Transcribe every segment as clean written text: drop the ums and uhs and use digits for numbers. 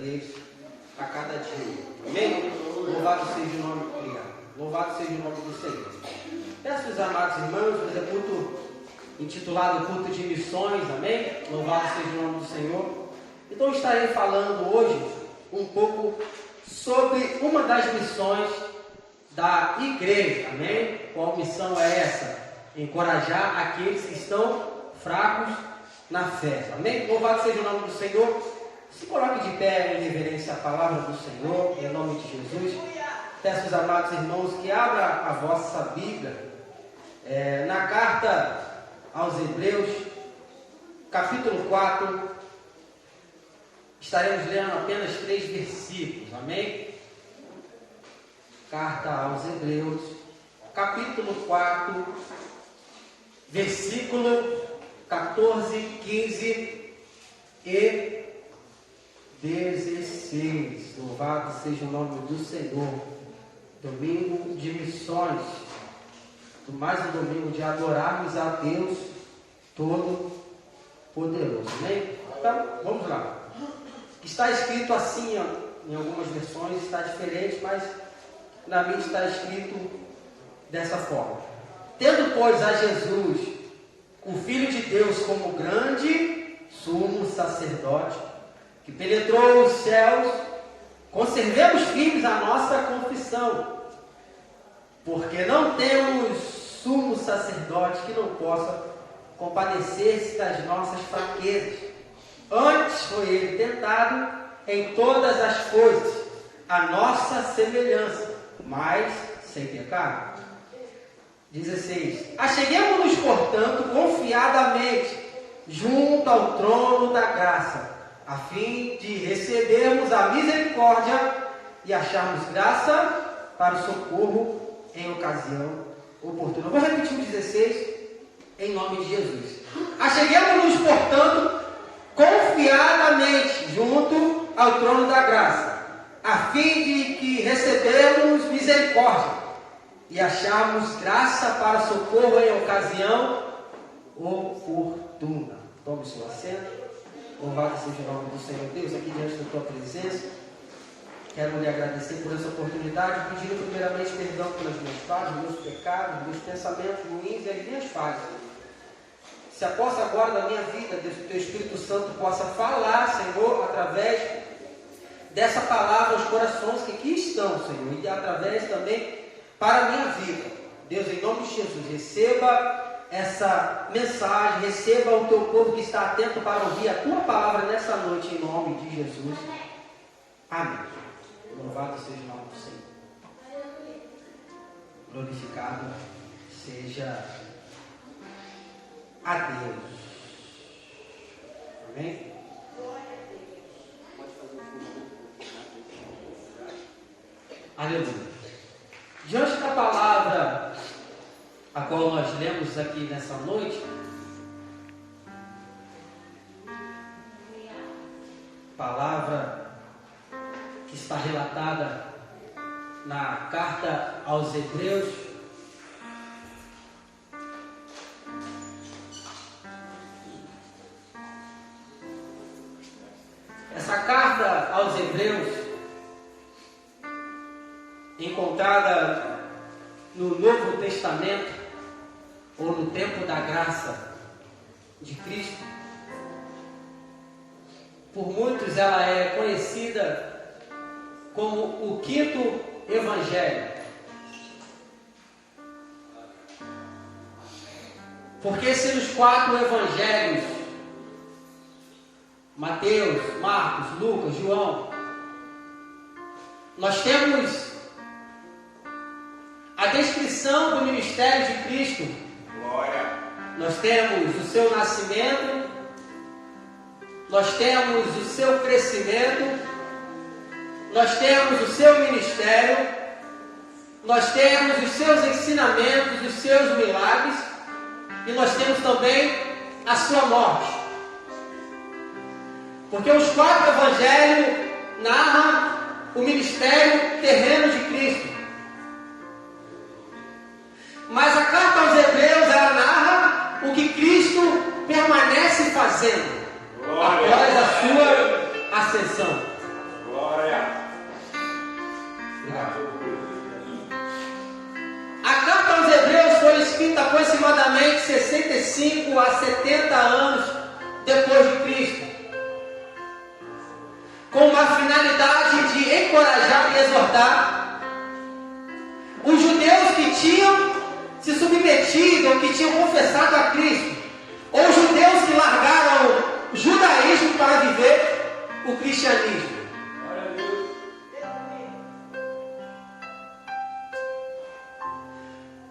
vez, a cada dia. Amém? Louvado seja o nome, obrigado. Louvado seja o nome do Senhor. Peço aos amados irmãos, mas é culto intitulado Culto de Missões, amém? Louvado seja o nome do Senhor. Então estarei falando hoje um pouco sobre uma das missões da igreja, amém? Qual missão é essa? Encorajar aqueles que estão fracos na fé, amém? Louvado seja o nome do Senhor. Se coloque de pé em reverência à palavra do Senhor, em nome de Jesus. Peço aos amados irmãos que abram a vossa Bíblia na carta aos Hebreus, capítulo 4. Estaremos lendo apenas 3 versículos, amém? Carta aos Hebreus, capítulo 4, versículo 14, 15 e 16. Louvado seja o nome do Senhor. Domingo de missões, mais um domingo de adorarmos a Deus Todo-Poderoso, amém? Então, vamos lá. Está escrito assim, em algumas versões está diferente, mas na minha está escrito dessa forma: tendo, pois, a Jesus, o Filho de Deus, como grande sumo sacerdote, que penetrou os céus, conservemos firmes a nossa confissão, porque não temos sumo sacerdote que não possa compadecer-se das nossas fraquezas. Antes foi ele tentado em todas as coisas, a nossa semelhança, mas sem pecado. 16. Acheguemo-nos, portanto, confiadamente junto ao trono da graça, a fim de recebermos a misericórdia e acharmos graça para o socorro em ocasião oportuna. Vou repetir o 16, em nome de Jesus. Acheguemo-nos, portanto, confiadamente junto ao trono da graça, a fim de que recebemos misericórdia e acharmos graça para socorro em ocasião oportuna. Tome seu assento. Louvado seja o nome do Senhor. Deus, aqui diante da tua presença, quero lhe agradecer por essa oportunidade, pedindo primeiramente perdão pelas minhas falhas, meus pecados, meus pensamentos ruins e as minhas falhas. Se após agora da minha vida, Deus, que o teu Espírito Santo possa falar, Senhor, através dessa palavra aos corações que aqui estão, Senhor, e através também para a minha vida. Deus, em nome de Jesus, receba essa mensagem, receba o teu povo que está atento para ouvir a tua palavra nessa noite, em nome de Jesus. Amém. Louvado seja o nome do Senhor. Glorificado seja a Deus. Amém? Aleluia. Diante da palavra a qual nós lemos aqui nessa noite, palavra que está relatada na carta aos Hebreus, essa carta aos Hebreus, encontrada no Novo Testamento, ou no tempo da graça de Cristo, por muitos ela é conhecida como o quinto evangelho. Porque se nos 4 evangelhos, Mateus, Marcos, Lucas, João, nós temos a descrição do ministério de Cristo. Glória. Nós temos o seu nascimento, nós temos o seu crescimento, nós temos o seu ministério, nós temos os seus ensinamentos, os seus milagres, e nós temos também a sua morte. Porque os 4 evangelhos narram o ministério terreno de Cristo. Mas a carta aos Hebreus, ela narra o que Cristo permanece fazendo após a sua ascensão. escrita aproximadamente 65 a 70 anos depois de Cristo, com uma finalidade de encorajar e exortar os judeus que tinham se submetido ou que tinham confessado a Cristo, ou judeus que largaram o judaísmo para viver o cristianismo.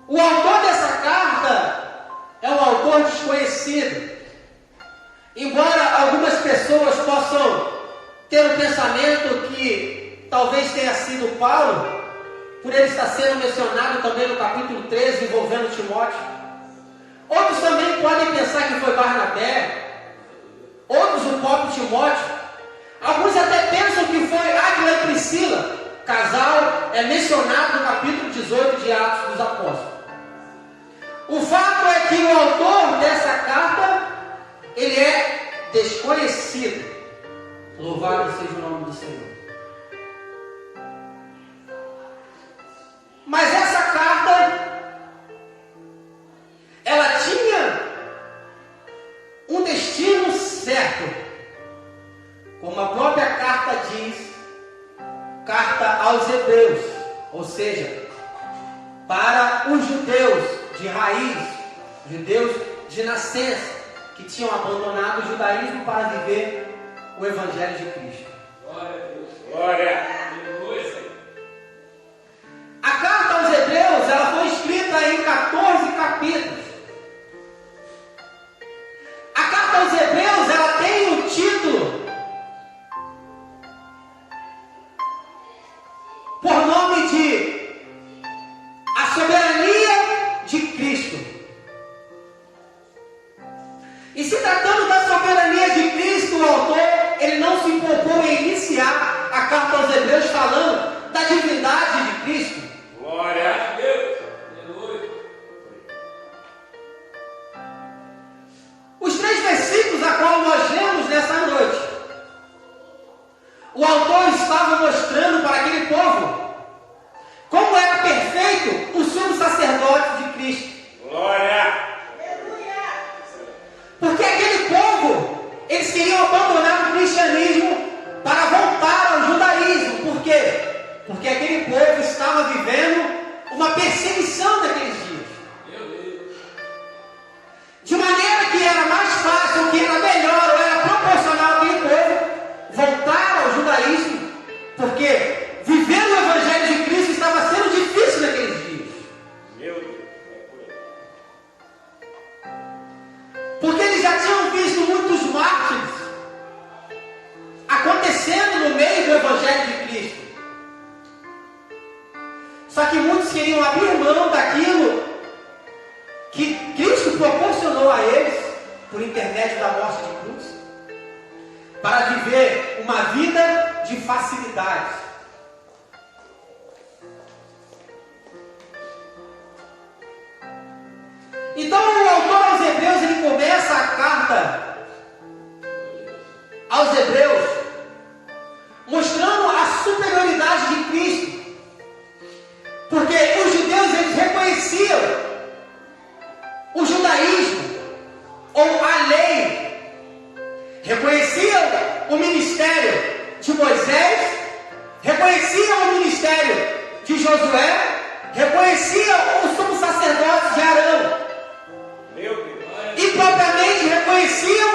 O autor dessa carta é um autor desconhecido. Embora algumas pessoas possam ter um pensamento que talvez tenha sido Paulo, por ele estar sendo mencionado também no capítulo 13, envolvendo Timóteo. Outros também podem pensar que foi Barnabé, outros o próprio Timóteo. Alguns até pensam que foi Áquila e Priscila, casal é mencionado no capítulo 18 de Atos dos Apóstolos. O fato é que o autor dessa carta, ele é desconhecido. Louvado seja o nome do Senhor. Mas essa carta, ela tinha um destino certo. Como a própria carta diz, carta aos Hebreus, ou seja, para os judeus de raiz, judeus de nascença, que tinham abandonado o judaísmo para viver o Evangelho de Cristo. Glória a Deus. Glória. A carta aos Hebreus, ela foi escrita em 14 capítulos. A carta aos Hebreus, ela tem o título por nome de A Soberania de Cristo. E se tratando da soberania de Cristo, o autor, ele não se poupou em iniciar a carta aos Hebreus falando da divindade de Cristo. Glória a Deus. Aleluia. Os 3 versículos a qual nós lemos nessa noite, o autor estava mostrando para aquele povo como era perfeito o sumo sacerdote de Cristo. Glória. Porque aquele povo, eles queriam abandonar o cristianismo para voltar ao judaísmo. Por quê? Porque aquele povo estava vivendo uma perseguição naqueles dias. De maneira que era mais fácil, que era melhor, ou era proporcional àquele povo voltar ao judaísmo, porque viver o Evangelho de Cristo estava sendo difícil naqueles dias. Meu Deus. Porque eles já tinham visto muitos mártires acontecendo no meio do Evangelho de Cristo. Só que muitos queriam abrir mão daquilo que Cristo proporcionou a eles por intermédio da morte de cruz, para viver uma vida de facilidades. Então o autor aos Hebreus, ele começa a carta aos Hebreus mostrando a superioridade de Cristo. Porque os judeus, eles reconheciam o judaísmo, ou a lei, reconheciam o ministério de Moisés, reconheciam o ministério de Josué, reconheciam o sumo sacerdote de Arão, e propriamente reconheciam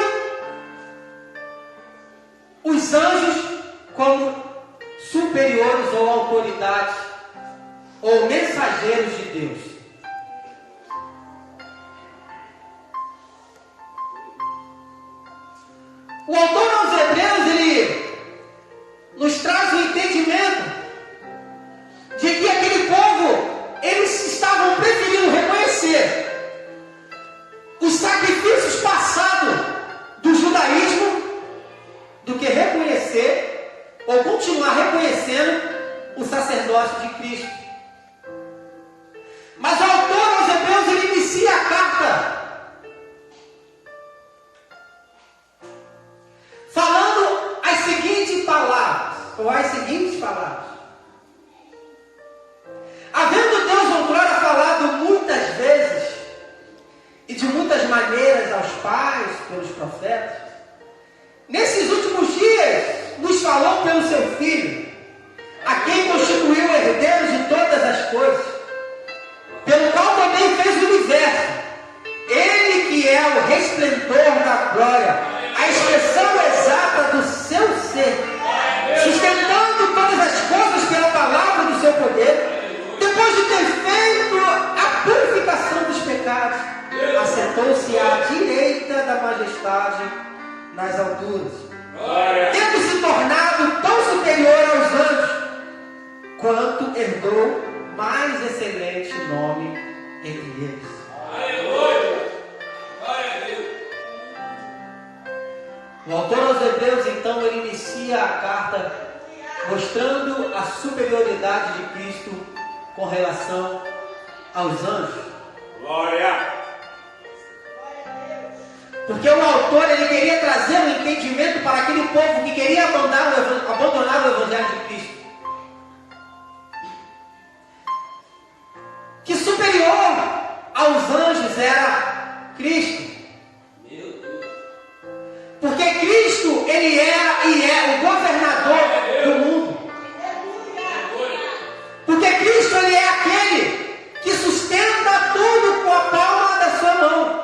os anjos como superiores ou autoridades ou mensageiros de Deus. O autor aos Hebreus, ele nos traz o entendimento de que aquele povo, eles estavam preferindo reconhecer os sacrifícios passados do judaísmo do que reconhecer ou continuar reconhecendo o sacerdócio de Cristo. Mas o autor aos Hebreus, ele inicia a carta falando as seguintes palavras. Havendo Deus outrora falado muitas vezes muitas maneiras aos pais, pelos profetas, nesses últimos dias nos falou pelo seu Filho, a quem constituiu herdeiros de todas as coisas, pelo qual também fez o universo. Ele que é o resplendor da glória, a expressão exata do seu ser, sustentando todas as coisas pela palavra do seu poder, depois de ter feito a purificação dos pecados, assentou-se à direita da majestade nas alturas, tendo se tornado tão superior aos anjos, quanto herdou mais excelente nome entre eles. Aleluia! Glória a Deus! O autor aos Hebreus, então, ele inicia a carta mostrando a superioridade de Cristo com relação aos anjos. Glória! Porque o autor, ele queria trazer um entendimento para aquele povo que queria abandonar o Evangelho de Cristo. Que superior aos anjos era Cristo. Meu Deus! Porque Cristo, ele era e é o governador do mundo. Porque Cristo, ele é aquele que sustenta tudo com a palma da sua mão.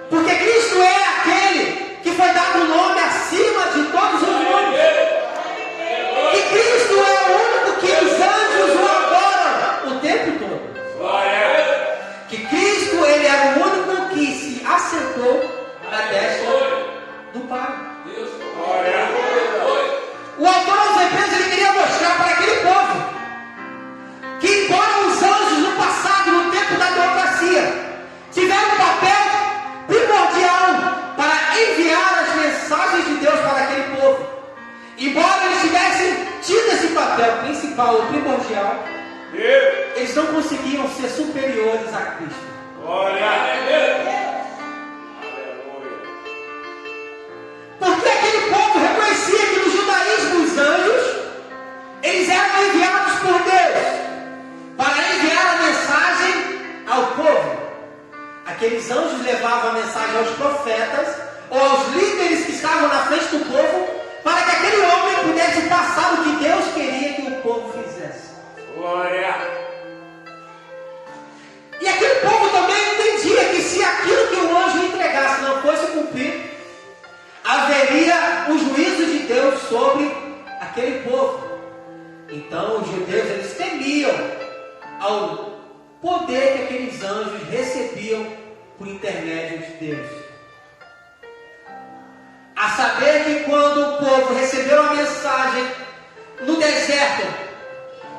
Porque Cristo é aquele que foi dado o nome acima de todos os nomes. E Cristo é o único que os anjos o adoram o tempo todo. Glória! Que Cristo, ele era o único que se assentou na destra do Pai. Glória! O autor aos Hebreus, ele queria mostrar para aquele povo que, embora os anjos no passado, no tempo da teocracia, tiveram um papel primordial para enviar as mensagens de Deus para aquele povo, embora eles tivessem tido esse papel principal ou primordial, eles não conseguiam ser superiores a Cristo. Glória a Deus! Porque aquele povo reconhecia que no judaísmo os anjos, eles eram enviados por Deus para enviar a mensagem ao povo. Aqueles anjos levavam a mensagem aos profetas ou aos líderes que estavam na frente do povo, para que aquele homem pudesse passar o que Deus queria que o povo fizesse. Glória! E aquele povo também entendia que se aquilo que o anjo entregasse não fosse cumprido, haveria o juízo de Deus sobre aquele povo. Então os judeus, eles temiam ao poder que aqueles anjos recebiam por intermédio de Deus. A saber que quando o povo recebeu a mensagem no deserto,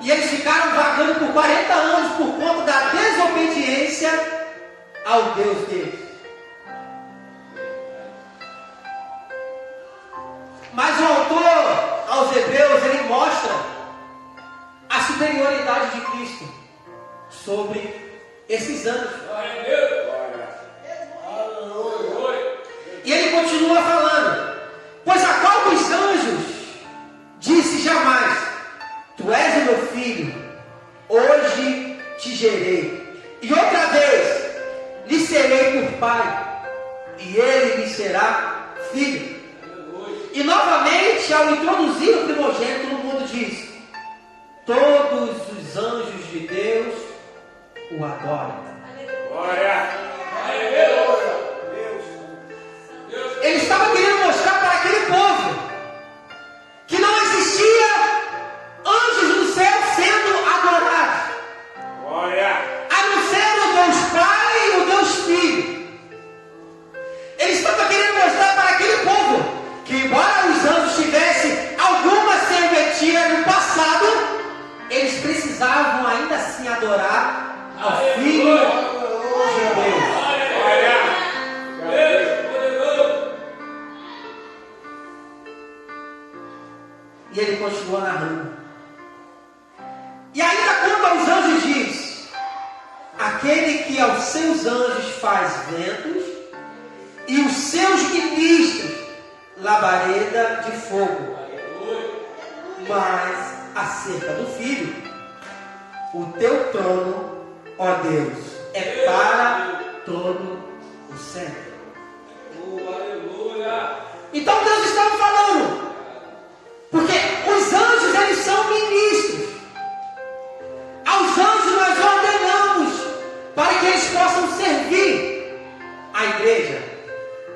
e eles ficaram vagando por 40 anos por conta da desobediência ao Deus deles. Mas o autor aos Hebreus, ele mostra a superioridade de Cristo sobre esses anjos. Glória a Deus! E ele continua falando: pois a qual dos anjos disse jamais: tu és o meu filho, hoje te gerei, e outra vez lhe serei por pai, e ele me será filho. E novamente, ao introduzir o primogênito no mundo, diz: todos os anjos de Deus o adoram. Glória! Ele estava querendo mostrar para aquele povo que não existia anjos no céu sendo adorados, Glória! a não ser o Deus Pai e o Deus Filho. Ele estava querendo mostrar para aquele povo que, embora os anjos tivessem alguma serventia no passado, eles precisavam ainda assim adorar ao Filho de Deus. E ele continua narrando. E ainda quanto aos anjos diz: aquele que aos seus anjos faz ventos e os seus ministros labareda de fogo. Mas acerca do Filho, o teu trono, ó Deus, é para todo sempre. Aleluia. Então Deus estava falando, porque os anjos, eles são ministros. Aos anjos nós ordenamos para que eles possam servir a igreja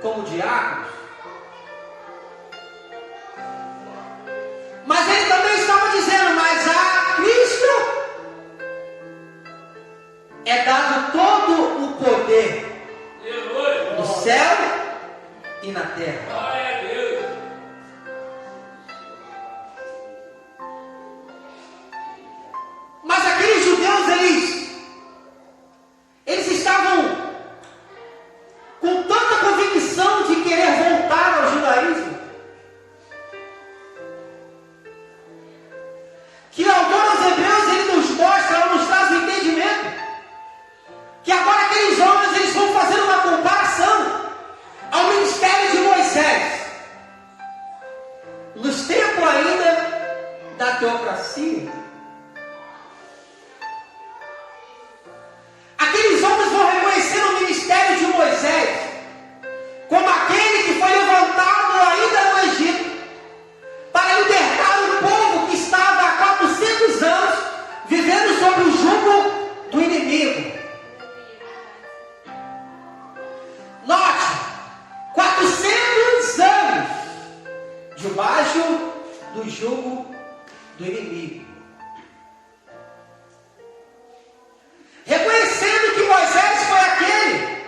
como diáconos. Mas ele também estava dizendo, mas a Cristo é dado todo o poder no céu e na terra. Glória a Deus. Mas aqueles judeus, eles estavam com tanta convicção de querer voltar ao judaísmo, que o autor aos Hebreus, ele nos mostra, nos traz o entendimento, que agora aqueles homens, eles vão fazer uma comparação ao ministério de Moisés. Nos tempos ainda da teocracia, aqueles homens vão reconhecer o ministério de Moisés como aquele que foi levantado ainda no Egito para libertar o povo que estava há 400 anos vivendo sob o jugo do inimigo. Note, 400 anos debaixo do jugo do inimigo. Reconhecendo que Moisés foi aquele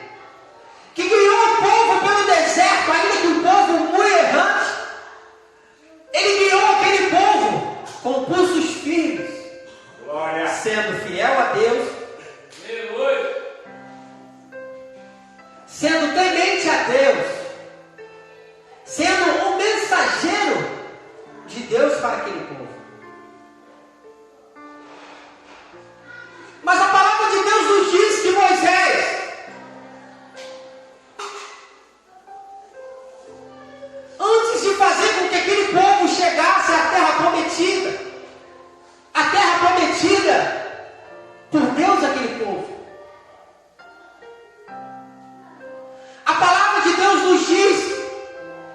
que guiou o povo pelo deserto, ainda que um povo muito errante, ele guiou aquele povo com pulsos firmes, Glória. sendo fiel a Deus, Aleluia. sendo temente a Deus, sendo um mensageiro de Deus para aquele povo. Mas a palavra de Deus nos diz que Moisés, antes de fazer com que aquele povo chegasse à terra prometida, a terra prometida por Deus àquele povo, a palavra de Deus nos diz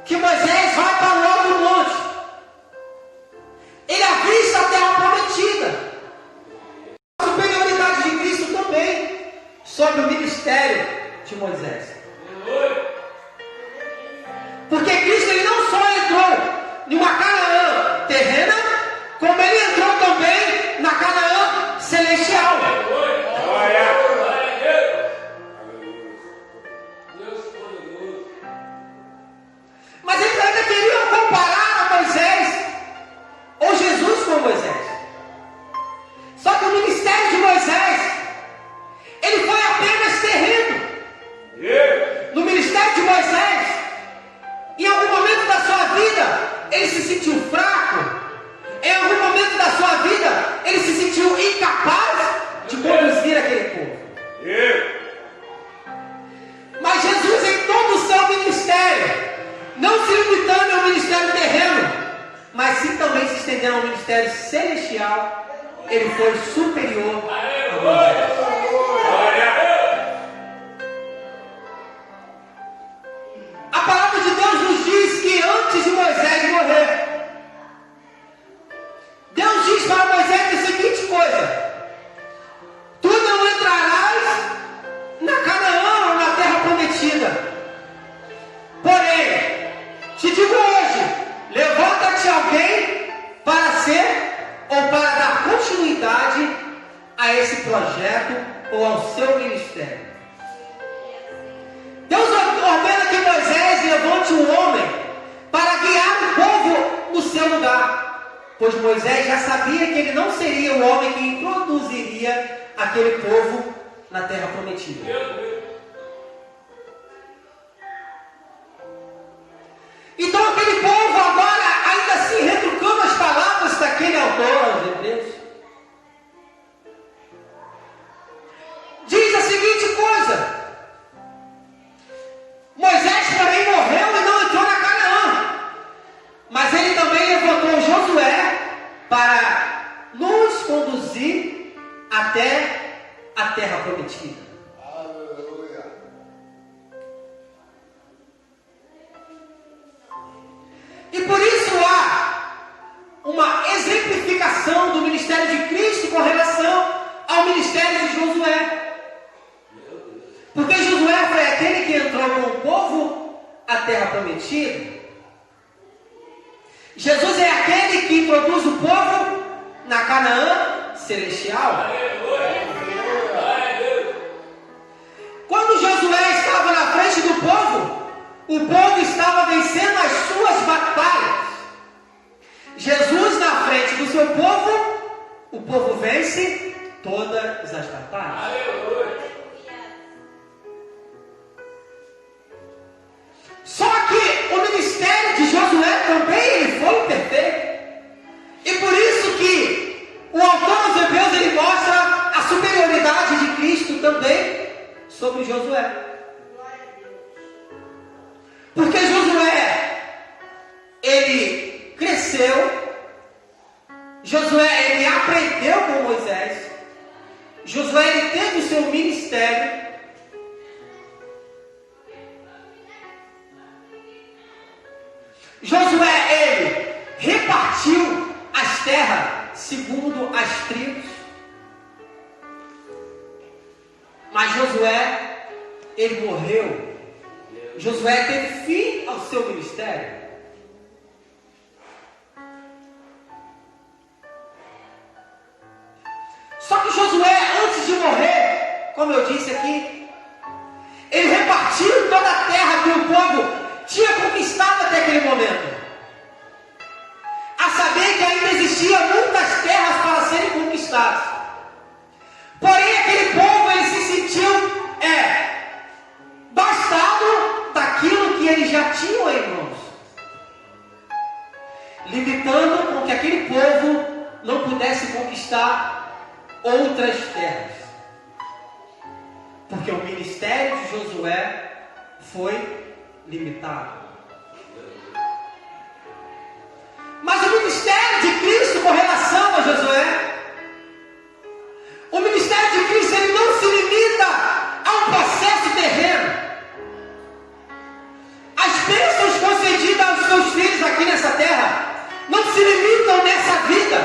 que Moisés vai para o alto do monte. Ele avista a terra prometida. A superioridade de Cristo também sobre o ministério de Moisés. Porque Cristo, ele não só entrou em uma Canaã terrena, como ele entrou também na Canaã celestial. Glória. Deus poderoso. Mas eles ainda queriam comparar a Moisés, ou Jesus com Moisés. Só que o ministério de Moisés, ele foi apenas terreno. No ministério de Moisés, em algum momento da sua vida, ele se sentiu fraco. Em algum momento da sua vida, ele se sentiu incapaz de conduzir aquele povo. Mas Jesus, em todo o seu ministério, não se limitando ao ministério terreno, mas sim também se estendendo ao ministério celestial, ele foi superior a Moisés. A palavra de Deus nos diz que antes de Moisés morrer, Deus diz para Moisés a seguinte coisa: tu não entrarás na Canaã ou na terra prometida. Porém, te digo hoje, levanta-te alguém para ser ou para dar continuidade a esse projeto ou ao seu ministério. Deus ordena que Moisés levante um homem para guiar o povo no seu lugar, pois Moisés já sabia que ele não seria o homem que introduziria aquele povo na terra prometida. Então aquele povo agora, ainda assim retrucando as palavras daquele autor aos Hebreus, diz a seguinte coisa: Moisés, porém, morreu e não entrou na Canaã, mas ele também levantou Josué para nos conduzir até a terra prometida. Aleluia. a terra prometida. Jesus é aquele que introduz o povo na Canaã celestial. Quando Josué estava na frente do povo, o povo estava vencendo as suas batalhas. Jesus na frente do seu povo, o povo vence todas as batalhas. Só que o ministério de Josué também ele foi imperfeito. E por isso que o autor aos Hebreus ele mostra a superioridade de Cristo também sobre Josué. Porque Josué, ele cresceu, Josué, ele aprendeu com Moisés, Josué, ele teve o seu ministério, Josué, ele repartiu as terras segundo as tribos, mas Josué, ele morreu. Josué teve fim ao seu ministério. Só que Josué, antes de morrer, como eu disse aqui, ele repartiu toda a terra que o povo tinha conquistado até aquele momento. A saber que ainda existiam muitas terras para serem conquistadas. Porém, aquele povo, ele se sentiu bastado daquilo que eles já tinham em mãos, limitando com que aquele povo não pudesse conquistar outras terras, porque o ministério de Josué foi limitado. Mas o ministério de Cristo com relação a Josué, o ministério de Cristo ele não se limita a um processo terreno. As bênçãos concedidas aos seus filhos aqui nessa terra não se limitam nessa vida,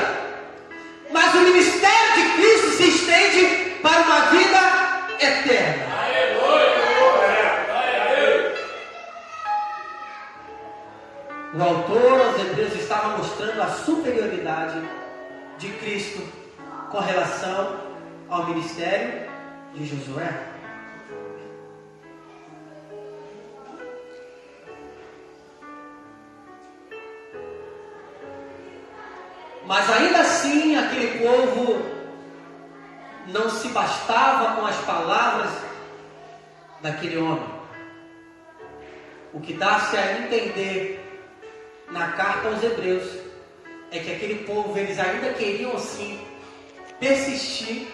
mas o ministério de Cristo se estende para uma vida eterna. O autor aos Hebreus estava mostrando a superioridade de Cristo com relação ao ministério de Josué. Mas ainda assim, aquele povo não se bastava com as palavras daquele homem. O que dá-se a entender na carta aos Hebreus é que aquele povo, eles ainda queriam assim persistir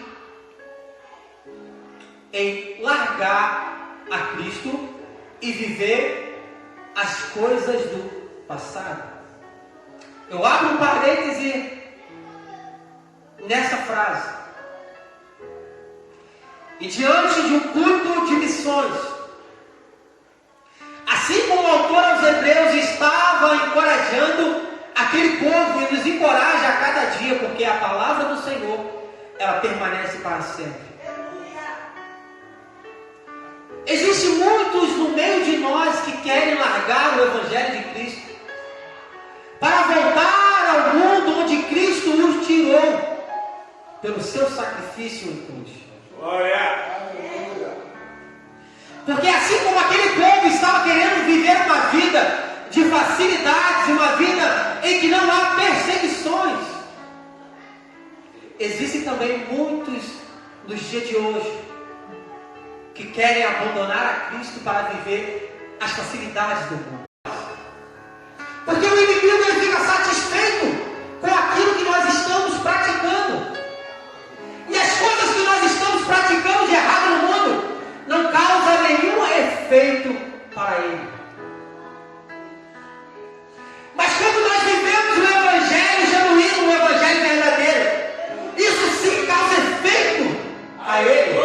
em largar a Cristo e viver as coisas do passado. Eu abro um parêntese nessa frase. E diante de um culto de missões, assim como o autor aos Hebreus estava encorajando aquele povo e nos encoraja a cada dia, porque a palavra do Senhor, ela permanece para sempre. Existem muitos no meio de nós que querem largar o Evangelho de Cristo para voltar ao mundo onde Cristo os tirou pelo seu sacrifício em cruz. Glória! Porque assim como aquele povo estava querendo viver uma vida de facilidades, uma vida em que não há perseguições, existem também muitos nos dias de hoje que querem abandonar a Cristo para viver as facilidades do mundo. Porque o inimigo ele fica satisfeito com aquilo que nós estamos praticando. E as coisas que nós estamos praticando de errado no mundo não causam nenhum efeito para ele. Mas quando nós vivemos o Evangelho genuíno, o Evangelho verdadeiro, isso sim causa efeito a ele.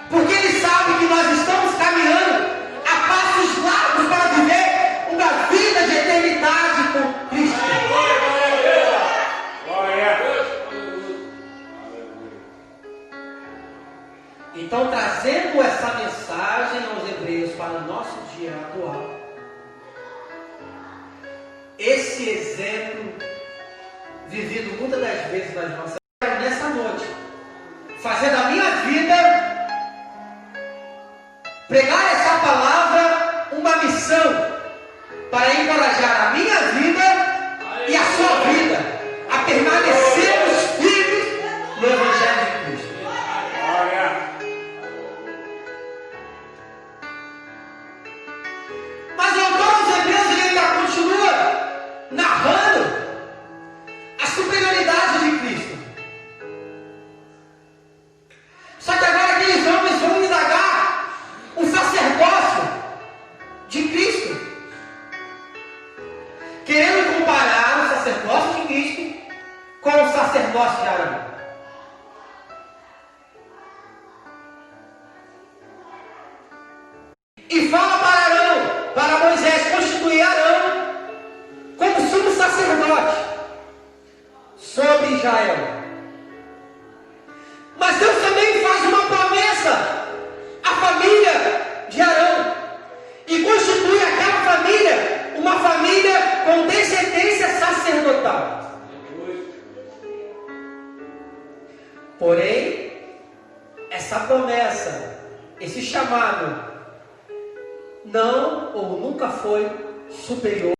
Porque ele sabe que nós estamos caminhando a passos largos para viver uma vida exemplo vivido muitas das vezes nas nossas vidas. Nessa noite, fazer da minha vida, pregar essa palavra, uma missão para encorajar a minha vida e a sua vida a permanecermos firmes no Evangelho de Cristo. Mas o autor aos Hebreus ele ainda continua narrando a superioridade de Cristo. Só que agora aqueles homens vão indagar o sacerdócio de Cristo, querendo comparar o sacerdócio de Cristo com o sacerdócio de Arão. E fala para Arão, para Moisés, constituir Arão como sumo sacerdote sobre Israel. Mas Deus também faz uma promessa à família de Arão e constitui aquela família uma família com descendência sacerdotal. Porém, essa promessa, esse chamado, não ou nunca foi superior